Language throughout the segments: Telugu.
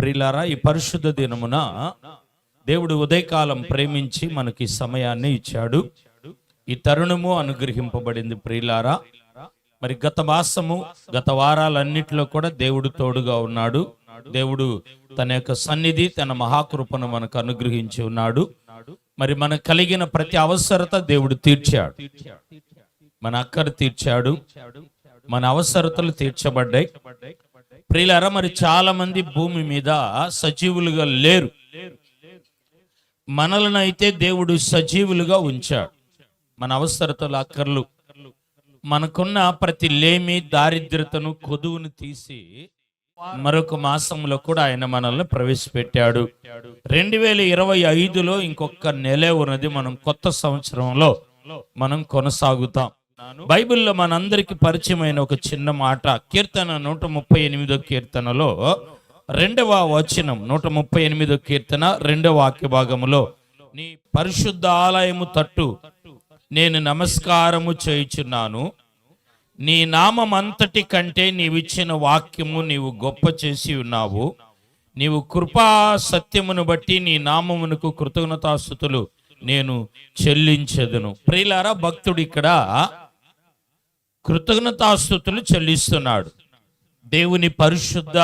ప్రియులారా, ఈ పరిశుద్ధ దినమున దేవుడు ఉదయకాలం ప్రేమించి మనకి సమయాన్ని ఇచ్చాడు. ఈ తరుణము అనుగ్రహింపబడింది. ప్రియులారా, మరి గత మాసము గత వారాలన్నిటిలో కూడా దేవుడు తోడుగా ఉన్నాడు. దేవుడు తన యొక్క సన్నిధి, తన మహాకృపను మనకు అనుగ్రహించి ఉన్నాడు. మరి మనకు కలిగిన ప్రతి అవసరత దేవుడు తీర్చాడు. మన అక్కర తీర్చాడు, మన అవసరతలు తీర్చబడ్డాయి. ప్రియులారా, మరి చాలా మంది భూమి మీద సజీవులుగా లేరు. మనలను అయితే దేవుడు సజీవులుగా ఉంచాడు. మన అవసరతలు, అక్కర్లు, మనకున్న ప్రతి లేమి, దారిద్రతను, కొదువును తీసి మరొక మాసంలో కూడా ఆయన మనల్ని ప్రవేశపెట్టాడు. 2025లో ఇంకొక నెలే ఉన్నది. మనం కొత్త సంవత్సరంలో మనం కొనసాగుతాం. బైబిల్లో మనందరికి పరిచయమైన ఒక చిన్న మాట, కీర్తన 138 కీర్తనలో 2వ వచనం, 138 కీర్తన 2వ వాక్య భాగములో, నీ పరిశుద్ధ ఆలయము తట్టు నేను నమస్కారము చేయుచున్నాను. నీ నామం అంతటి కంటే నీవిచ్చిన వాక్యము నీవు గొప్ప చేసి ఉన్నావు. నీవు కృపా సత్యమును బట్టి నీ నామమునకు కృతజ్ఞతాస్తుతులు నేను చెల్లించెదను. ప్రియులారా, భక్తుడు ఇక్కడ కృతజ్ఞతాస్తుతులు చెల్లిస్తున్నాడు. దేవుని పరిశుద్ధ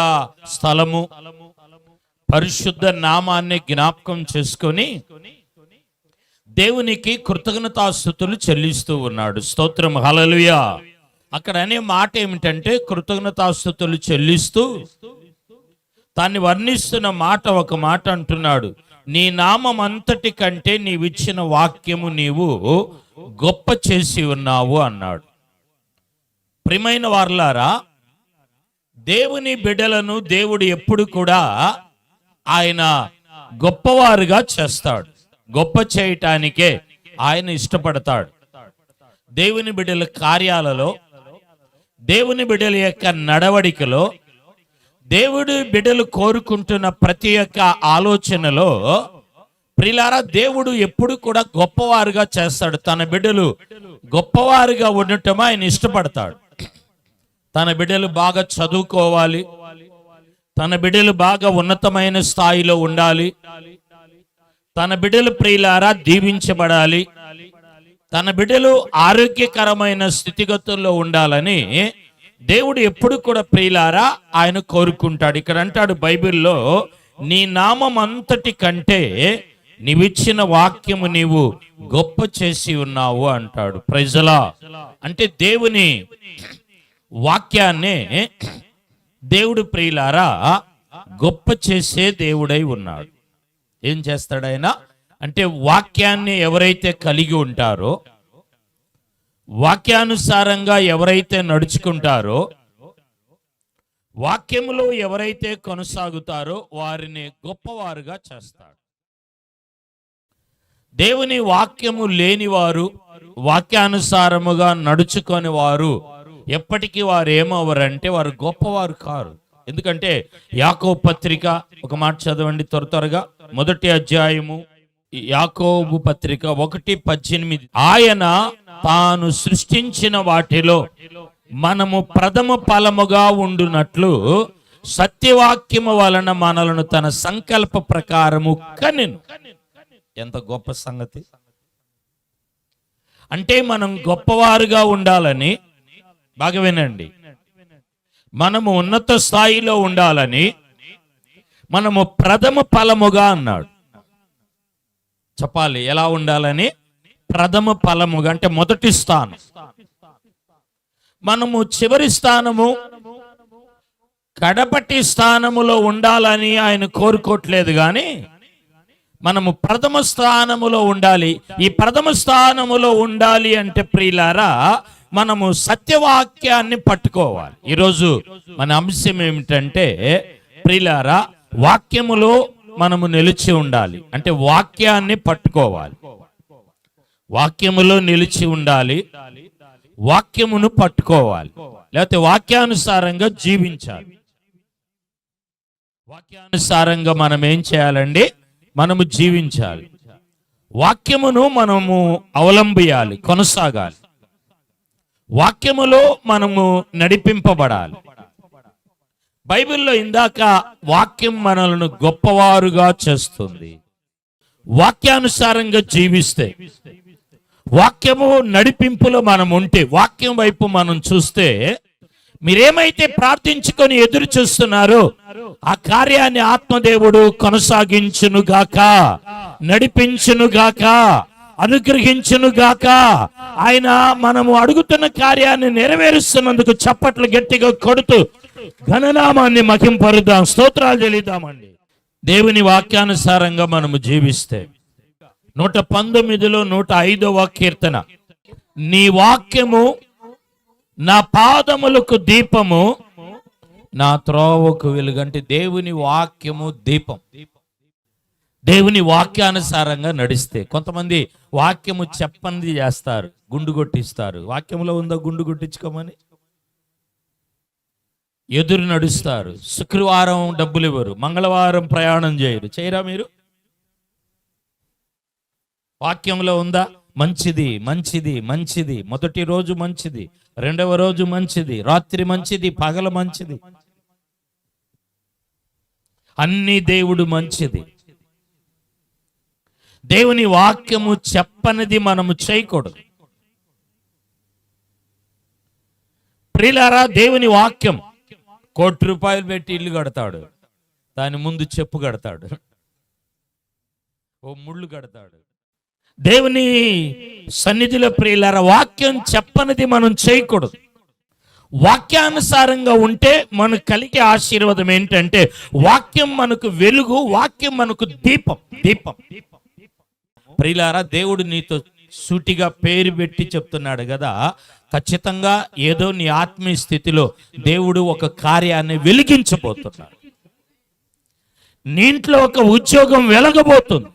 స్థలము, పరిశుద్ధ నామాన్ని జ్ఞాపకం చేసుకొని దేవునికి కృతజ్ఞతాస్తుతులు చెల్లిస్తూ ఉన్నాడు. స్తోత్రం, హల్లెలూయా. అక్కడ అనే మాట ఏమిటంటే, కృతజ్ఞతాస్తుతులు చెల్లిస్తూ దాన్ని వర్ణిస్తున్న మాట ఒక మాట అంటున్నాడు, నీ నామం అంతటి కంటే నీవిచ్చిన వాక్యము నీవు గొప్ప చేసి ఉన్నావు అన్నాడు. ప్రియమైన వారలారా, దేవుని బిడ్డలను దేవుడు ఎప్పుడు కూడా ఆయన గొప్పవారుగా చేస్తాడు. గొప్ప చేయటానికే ఆయన ఇష్టపడతాడు. దేవుని బిడ్డల కార్యాలలో, దేవుని బిడ్డల యొక్క నడవడికలో, దేవుడి బిడ్డలు కోరుకుంటున్న ప్రతి ఒక్క ఆలోచనలో ప్రియులారా, దేవుడు ఎప్పుడు కూడా గొప్పవారుగా చేస్తాడు. తన బిడ్డలు గొప్పవారుగా ఉండటం ఆయన ఇష్టపడతాడు. తన బిడ్డలు బాగా చదువుకోవాలి, తన బిడ్డలు బాగా ఉన్నతమైన స్థాయిలో ఉండాలి, తన బిడ్డలు ప్రియులారా దీవించబడాలి, తన బిడ్డలు ఆరోగ్యకరమైన స్థితిగతుల్లో ఉండాలని దేవుడు ఎప్పుడు కూడా ప్రియులారా ఆయన కోరుకుంటాడు. ఇక్కడ అంటాడు బైబిల్లో, నీ నామం అంతటి కంటే నీవిచ్చిన వాక్యము నీవు గొప్ప చేసి ఉన్నావు అంటాడు. Praise the Lord. అంటే దేవుని వాక్యాన్నే దేవుడు ప్రియులారా గొప్ప చేసే దేవుడై ఉన్నాడు. ఏం చేస్తాడు ఆయన అంటే, వాక్యాన్ని ఎవరైతే కలిగి ఉంటారో, వాక్యానుసారంగా ఎవరైతే నడుచుకుంటారో, వాక్యములో ఎవరైతే కొనసాగుతారో వారిని గొప్పవారుగా చేస్తాడు. దేవుని వాక్యము లేనివారు, వాక్యానుసారముగా నడుచుకొని వారు ఎప్పటికీ వారు ఏమవరంటే వారు గొప్పవారు కారు. ఎందుకంటే యాకోబు పత్రిక ఒక మాట చదవండి త్వరగా, 1వ అధ్యాయము యాకోబు పత్రిక 1:18, ఆయన తాను సృష్టించిన వాటిలో మనము ప్రథమ ఫలముగా ఉండునట్లు సత్యవాక్యము వలన మనలను తన సంకల్ప ప్రకారము కనెను. ఎంత గొప్ప సంగతి! అంటే మనం గొప్పవారుగా ఉండాలని, బాగా వినండి, మనము ఉన్నత స్థాయిలో ఉండాలని మనము ప్రథమ ఫలముగా అన్నాడు. చెప్పాలి, ఎలా ఉండాలని? ప్రథమ ఫలముగా అంటే మొదటి స్థానం. మనము చివరి స్థానము, కడపటి స్థానములో ఉండాలని ఆయన కోరుకోవట్లేదు, కానీ మనము ప్రథమ స్థానములో ఉండాలి. ఈ ప్రథమ స్థానములో ఉండాలి అంటే ప్రియులారా, మనము సత్యవాక్యాన్ని పట్టుకోవాలి. ఈరోజు మన అంశం ఏమిటంటే ప్రియులారా, వాక్యములో మనము నిలిచి ఉండాలి. అంటే వాక్యాన్ని పట్టుకోవాలి, వాక్యములో నిలిచి ఉండాలి, వాక్యమును పట్టుకోవాలి, లేకపోతే వాక్యానుసారంగా జీవించాలి. వాక్యానుసారంగా మనం ఏం చేయాలండి? మనము జీవించాలి. వాక్యమును మనము అవలంబియాలి, కొనసాగాలి. వాక్యములో మనము నడిపింపబడాలి. బైబిల్లో ఇందాక వాక్యం మనల్ని గొప్పవారుగా చేస్తుంది. వాక్యానుసారంగా జీవిస్తే, వాక్యము నడిపింపులో మనం ఉంటే, వాక్యం వైపు మనం చూస్తే, మీరేమైతే ప్రార్థించుకొని ఎదురు చూస్తున్నారో ఆ కార్యాన్ని ఆత్మదేవుడు కొనసాగించునుగాక, నడిపించునుగాక, అనుగ్రహించునుగాక. ఆయన మనము అడుగుతున్న కార్యాన్ని నెరవేరుస్తున్నందుకు చప్పట్లు గట్టిగా కొడుతూ ఘననామాన్ని మహింపరుద్దాం, స్తోత్రాలు చెల్లిద్దామండి. దేవుని వాక్యానుసారంగా మనము జీవిస్తే 119లో 105వ కీర్తన, నీ వాక్యము నా పాదములకు దీపము, నా త్రోవకు వెలుగంటే దేవుని వాక్యము దీపం. దేవుని వాక్యానుసారంగా నడిస్తే, కొంతమంది వాక్యము చెప్పనిది చేస్తారు, గుండు కొట్టిస్తారు. వాక్యంలో ఉందో గుండు కొట్టించుకోమని ఎదురు నడుస్తారు. శుక్రవారం డబ్బులు ఇవ్వరు, మంగళవారం ప్రయాణం చేయరా మీరు? వాక్యంలో ఉందా? మంచిది మంచిది మంచిది, మొదటి రోజు మంచిది, రెండవ రోజు మంచిది, రాత్రి మంచిది, పగల మంచిది, అన్ని దేవుడు మంచిది. దేవుని వాక్యము చెప్పనిది మనము చేయకూడదు. ప్రియులారా, దేవుని వాక్యం ₹1,00,00,000 పెట్టి ఇల్లు కడతాడు, దాని ముందు చెప్పు కడతాడు, ఓ ముళ్ళు కడతాడు. దేవుని సన్నిధిలో ప్రియులారా, వాక్యం చెప్పనిది మనం చేయకూడదు. వాక్యానుసారంగా ఉంటే మనకు కలిగే ఆశీర్వాదం ఏంటంటే, వాక్యం మనకు వెలుగు, వాక్యం మనకు దీపం. ప్రియులారా, దేవుడు నీతో సూటిగా పేరు పెట్టి చెప్తున్నాడు కదా, ఖచ్చితంగా ఏదో నీ ఆత్మీయ స్థితిలో దేవుడు ఒక కార్యాన్ని వెలిగించబోతున్నాడు. నీ ఇంట్లో ఒక ఉద్యోగం వెలగబోతుంది,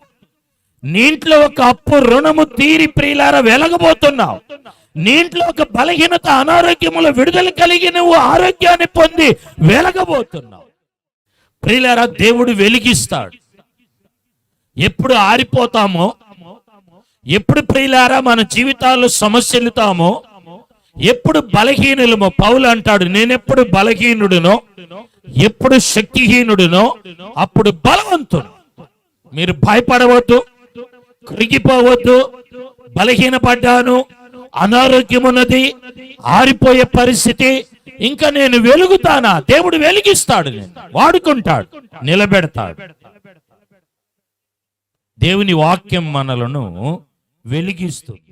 నీ ఇంట్లో ఒక అప్పు రుణము తీరి ప్రియులారా వెలగబోతున్నావు, నీ ఇంట్లో ఒక బలహీనత అనారోగ్యముల విడుదల కలిగి నువ్వు ఆరోగ్యాన్ని పొంది వెలగబోతున్నావు. ప్రియులారా, దేవుడు వెలిగిస్తాడు. ఎప్పుడు ఆరిపోతామో, ఎప్పుడు ప్రియులారా మన జీవితాల్లో సమస్యలుతామో, ఎప్పుడు బలహీనులమో, పౌలు అంటాడు, నేనెప్పుడు బలహీనుడునో, ఎప్పుడు శక్తిహీనుడునో అప్పుడు బలవంతుడు. మీరు భయపడవద్దు, కృంగిపోవద్దు. బలహీనపడ్డాను, అనారోగ్యం ఉన్నది, ఆరిపోయే పరిస్థితి, ఇంకా నేను వెలుగుతానా? దేవుడు వెలిగిస్తాడు, నేను వాడుకుంటాడు, నిలబెడతాడు. దేవుని వాక్యం మనలను వెలిగిస్తుంది.